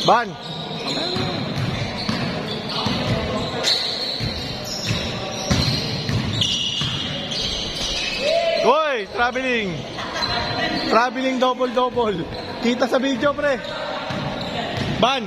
Ban! Hoy! Traveling! Traveling double-double. Kita sa video, pre. Ban!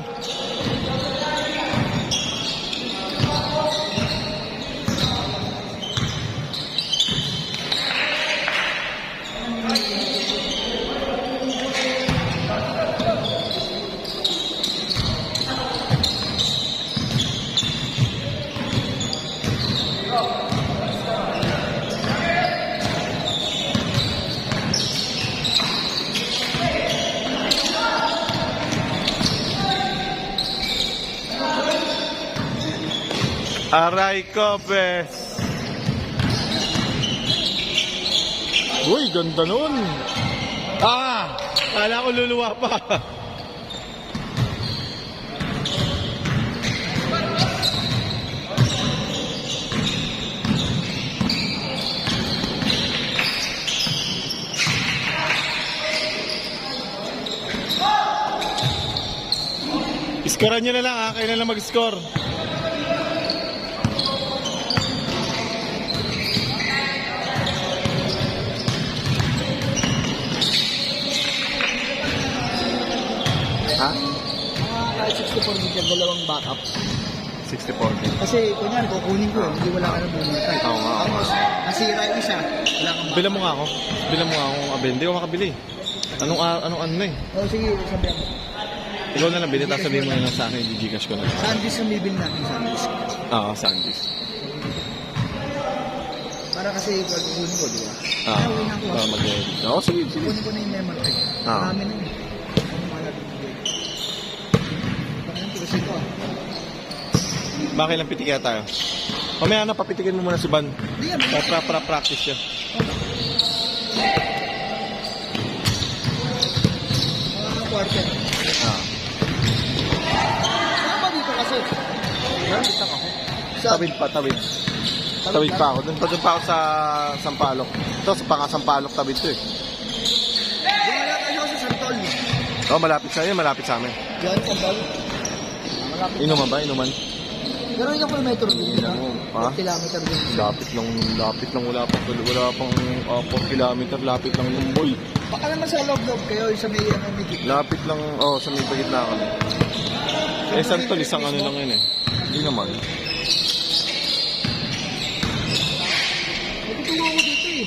Aray ko, bes. Uy, ganda nun. Ah! Kala ko luluwa pa. Iskoran nyo na lang ha, kayo na lang mag-score. Ha? Kahit 64 gig yung dalawang backup. 64 gig. Kasi kunyari kukunin ko hindi wala ka na bumintay. Oo nga. Tapos nasira yung isa, wala kang backup. Bilan mo nga ako. Bilan mo nga ako ng Hindi ako makabili. Anong ano na eh. Oh, sige, sabihan mo. Ikaw na lang bili, tapos sabihin mo na lang sa akin, hindi Gcash ko na. Sandisk ang bibili natin, Sandisk. Oo, Sandisk. Para kasi kukunin ko, di ba? Ah, Uwi na ako. mag-edit. Oo, sige. Kukunin ko na yung memory card. Marami na yun. Ano malapit na yun? Parang kasi ko. Bakit lang pitikaya tayo? Mamaya na, papitikin mo muna si Ban. Hindi yan. Para practice siya. Mga quarter. Ah. Tama dito kasi. Nakita ako. Sa Tawid pa. Tawid pa ako. Doon pa ako sa Sampaloc. Ito, sa Sampaloc tawid to eh. Wala kayo sa Santol. Oo, malapit sa inyo, malapit sa amin. Yan, Santol. Malapit. Inuman ba? Inuman? Pero ilang kilometro din, di ba? Ha? 4 kilometer din. Lapit lang, wala pang 4 kilometer, lapit lang yung boy. Baka naman sa loob-loob kayo, sa may may Lapit lang, sa may pagitna kami. Eh, Santol, isang ano lang yun eh. Hindi naman. Nagtuturo ko dito eh.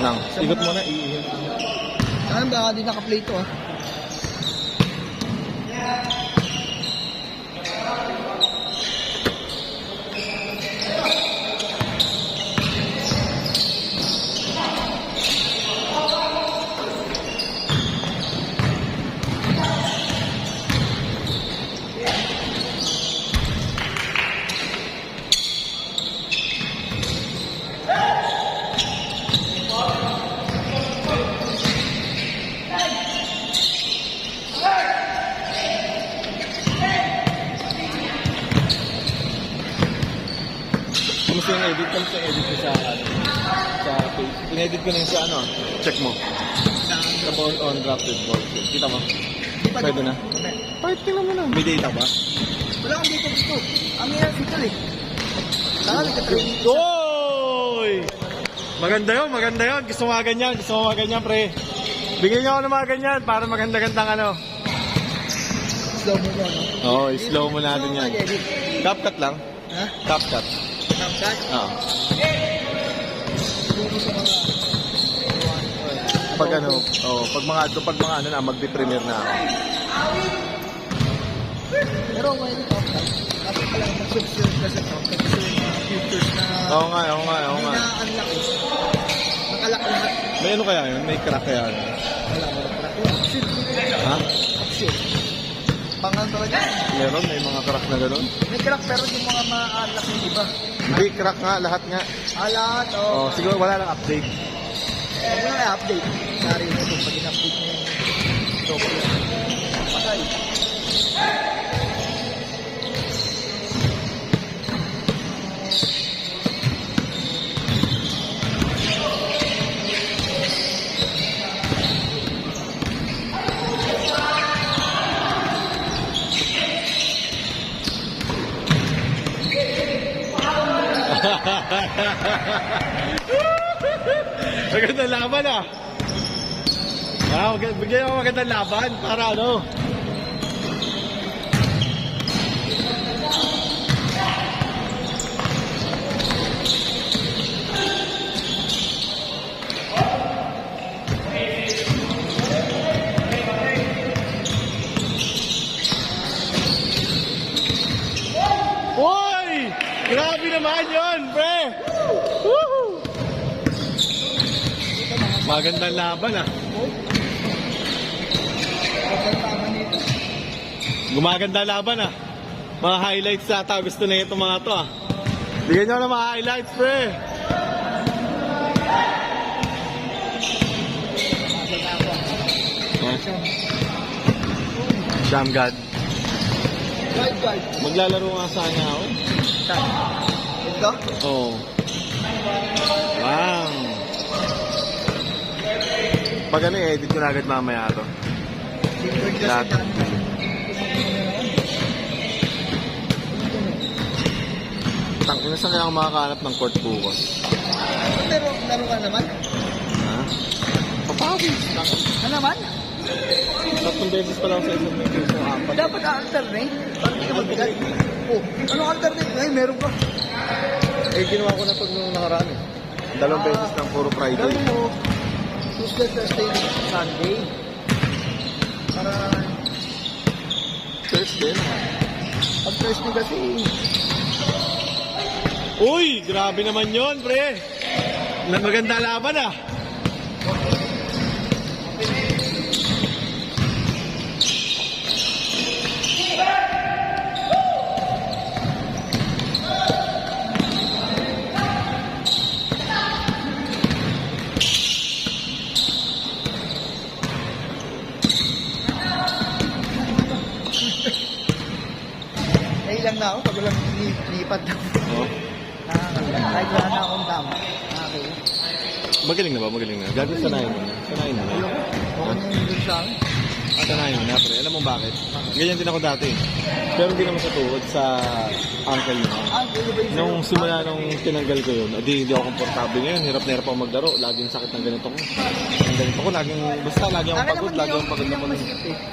Nang, ikot mo na, Saan baka di naka-play to ah. Kamusta yung edit? Kamusta yung edit ko sa page? In-edit ko na yung sa ano? Check mo. Sa ball on drafted ball. Kita mo? Pwede na? Kahit tingnan mo na. May data ba? Wala kang dito gusto. Ang hirap dito eh. Saka nagka-training. Oy! Maganda yun. Gusto mo mga ganyan, pre. Bigyan niyo ako ng mga ganyan para maganda-gandang ano. Slow mo mo, no? Oo, slow mo natin yan. CapCut lang. Ha? CapCut. Snapchat? Oo. Siguro sa mga... Pag ano, pag mga ano na, magbe-premiere na ako. Pero okay dito. Kasi pala mag-subscribe ka sa CapCut kasi yung mga features na... Oo nga. May na-unlock eh. Nakalak lahat. May ano kaya yun? May crack kaya yun? Wala mo na crack yun. Shit. Ha? Shit. Pangal talaga. Meron? May mga crack na gano'n? May crack pero yung mga ma-unlock yung iba. Hindi, crack nga, lahat nga. Lahat, Oh, siguro wala lang update. Huwag mo na i-update. Sorry mo ito pag in-update mo yung software. Patay. Magandang laban ah. Bigyan ako magandang laban para ano. Uy! Grabe naman yun, pre! Woohoo! Magandang laban ah. Gumaganda laban ah. Mga highlights ata gusto na itong mga to ah. Bigyan nyo ng mga highlights, pre! Shamgad. Guard. Maglalaro nga sana ako. Ito? Oo. Wow. Pag ano edit ko na agad mamaya to. Guard kasi Lahat. dami. Tangina saan kaya ako makakahanap ng court bukas? Pero laro ka naman? Ha? Papawis. Ano naman? 3 beses pa lang sa isang beses. So, 4. Dapat alternate. Parang hindi ka magbigat. Oh, anong alternate? Ngayon meron pa. Eh, ginawa ko na to nung nakaraan eh. 2 beses ng puro Friday. Gawin mo, Tuesday, Thursday, Sunday. Para Thursday na. pag Thursday kasi, Uy! Grabe naman yon, pre! Maganda laban ah! nailang na ako pag walang lipat na. Oh. Kahit wala na akong tama. Okay. Magaling na ba? Magaling na. Gagawin sanayin mo na. Sanayin mo na. Okay na yung dun sa akin. Sanayin mo na, pre. Alam mo bakit? Ganyan din ako dati. Pero hindi naman sa tuhod sa ankle niya. Pwede ba yung Nung simula nung tinanggal ko yun, hindi ako komportable ngayon. Hirap na hirap ako maglaro. Laging sakit ng ganito ko. Ang ganito ko, basta lagi akong pagod. Lagi akong pagod na pagod.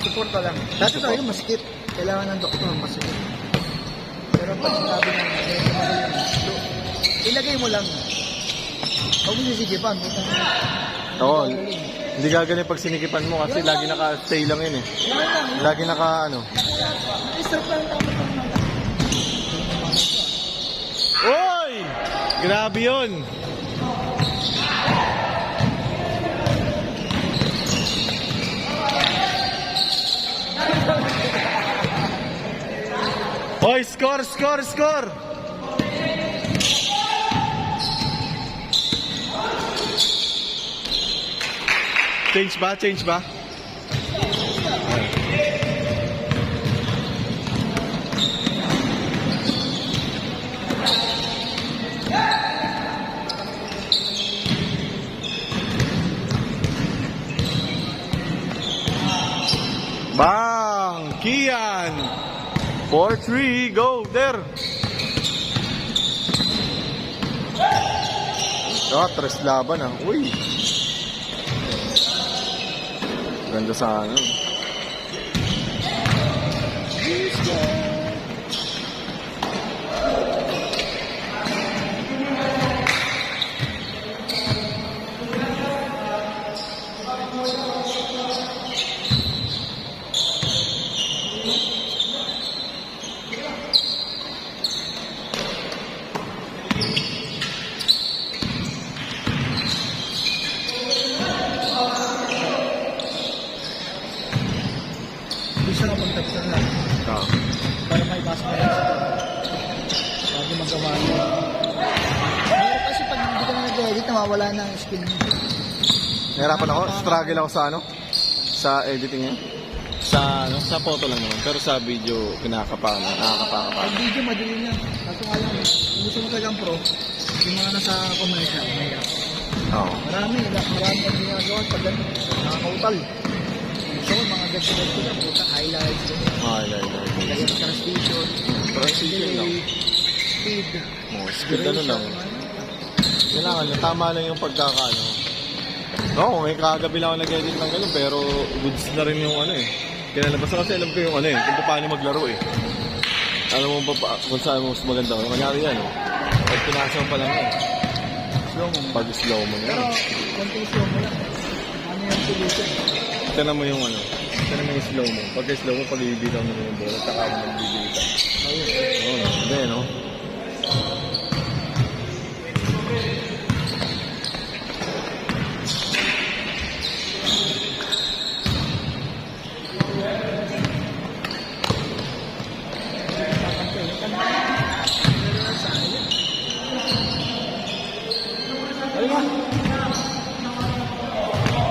Support ka lang. Dati talaga masikip. Kailangan ng doktor masikip. Pero pag sinabi ng ilagay mo lang. Huwag mo sisikipan. Oo. Hindi gagawin pag sinikipan mo kasi lagi naka-stay lang yun eh. Lagi naka Start lang tama. Oy! Grabe yun! Oy, score, score, score! Change ba? Change ba? Bang! Kian! 4-3, go there! Tres laban ah. Uy! Ganda sa ano. Gusto na pagtapos na lang. Ah. Para may basa na lang. Bago magawa mo. Pero kasi pag hindi ka na nag-edit, nawawala na ang skill mo. Nahirapan ako. Struggle ako sa ano? Sa editing niya. Sa photo lang naman. Pero sa video, kinakapangan. Nakakapangan. Pag video, madali lang. Kaso nga lang, kung gusto mo talagang pro, yung mga nasa commercial, mahirap. Oo. Marami ang ginagawa pag ganun. Nakakautal. So, mga ganito na, puta, highlights, Ay. lagyan sa transition, Transition lang. speed. Speed ano lang. Kailangan nyo, tama lang yung pagkakaano. Oo, may kagabi lang ako nag-edit ng gano'n, pero goods na rin yung ano eh. Kinalabas kasi alam ko yung ano eh, kung paano maglaro eh. Alam mo ba kung saan mo mas maganda ko? Nangyari yan eh. Pag pinasa mo pa lang eh. Slow mo. Pag slow mo Pero, yan. konting slow mo lang. Ano yung solution? Tignan mo yung ano. Tignan mo yung slow mo. Pagka slow mo, pag ibibitaw mo yung bola, saka mo nagbibitaw. Oo, hindi no?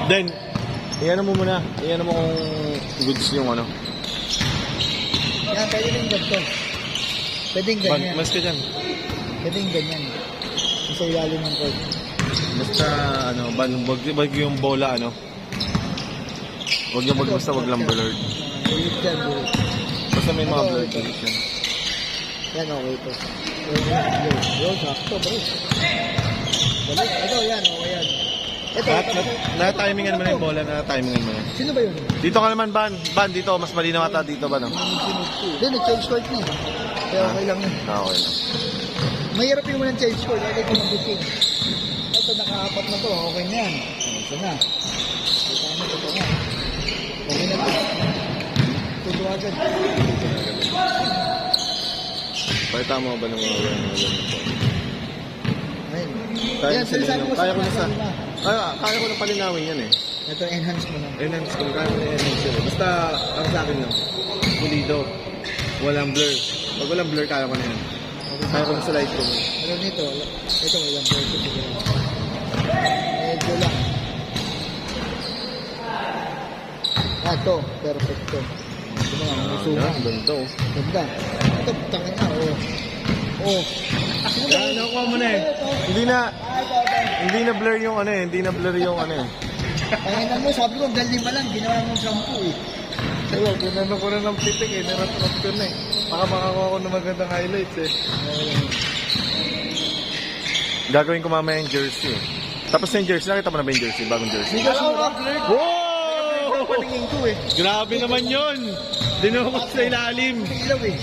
Then, iyan mo muna. Iyan mo kung goods yung ano. Yan, pwede rin ganito. Pwede yung ganyan. Mas ka dyan. Pwede yung ganyan. Sa ilalim ng court. Basta, ano, wag yung bola, ano. Wag yung basta wag lang blurred. Ulit yan, ulit. Basta may mga Ito, blurred ito. ulit yan. Yan, okay ito. Yo, sakto, bro. Balik, ito, yan, okay yan. Ito, Na-timingan mo na yung bola, na-timingan mo na. Sino ba yun? Dito ka naman, Ban. Ban, dito. Mas malinaw ata dito, Ban. Oh. Hindi, nag-change court niya. Kaya okay lang yun. Okay lang. Mahirap yung walang change court. Lagi ko mag-booking. Ito, naka-apat na to. Okay na yan. Ito na. Ito na. Okay na to. Tuto agad. Pakita mo ba ng mga ganyan? Ayun. Kaya Yan, sinasabi ko kaya ko na sa... kanina. Kaya ko na palinawin yan eh. Ito, enhance mo lang. Enhance ko, kaya ko na enhance yun. Basta, ang sa akin lang, pulido. Walang blur. Pag walang blur, kaya ko na yan. Kaya ko na sa light ko. Pero nito, ito walang pwede. Medyo lang. Ito, perfect to. Ito mga musuha. Yan, ganito. Ganda. Ito, tangin na, oh. Oh. Yan, nakuha mo na eh. Hindi na blur yung ano eh. Hindi na blur yung ano eh. Tangin na mo, sabi ko, galing pa lang, ginawa mong shampoo eh. Ayun, ginano ko na ng pitik eh. Naratrat ko na eh. Baka makakuha ko ng magandang highlights eh. Gagawin ko mamaya yung jersey eh. Tapos yung jersey, nakita mo na ba yung jersey? Bagong jersey. Hindi kasi mura. Wow! Paningin ko eh. Grabe naman yun! Dinukot sa ilalim. Ilaw eh.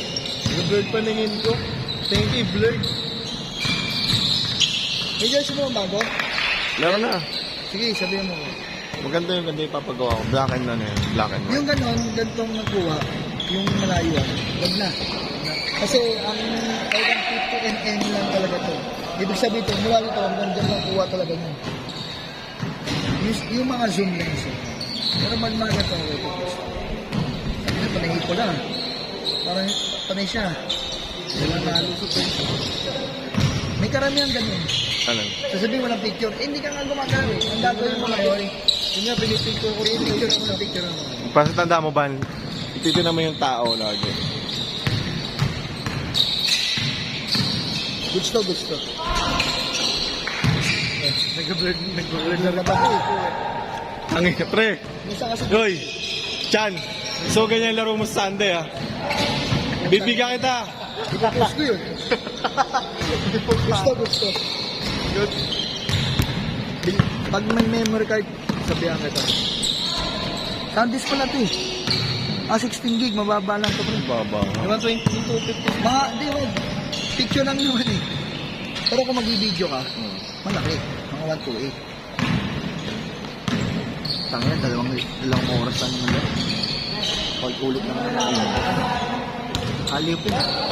Blurred paningin ko. Thank you, blurred. May jersey mo bago? Laro na. Sige, sabihin mo. Maganda yung ganda yung papagawa ko. Black and ano yun. Black and white. Yung ganon, ganitong nakuha, yung malayuan, wag na. Kasi ang talagang 50 mm lang talaga to. Ibig sabihin ito, mula dito hanggang dyan lang kuha talaga yun. Yung mga zoom lens. Pero magmaga ito. Sabi na, panahit ko lang. Parang panay siya. Walang nalusot eh. May karamihan ganyan. Ano? Sasabihin mo ng picture, eh, hindi ka nga gumagano eh. Ang gagawin mo ngayon, yun nga, pinipicture ko, pinipicture ako ng picture mo. Para sa tanda mo, Ban, ititin mo yung tao lagi. Gusto. Nag-blurred Nagblur na ba ko eh. Ang pre. Minsan kasi, Hoy! Chan! So ganyan laro mo sa Sunday ah. Bibigyan kita! ipapost ko yun. Gusto. Good. Pag may memory card, sabihan kita. SanDisk pala ito eh. 16 gig, mababa lang ito. Baba. Diba 250? Mga, di ba, picture lang naman eh. Pero kung mag-video ka, malaki. Mga 128. Tangina, dalawang oras lang naman. Ulit na naman. Halip eh.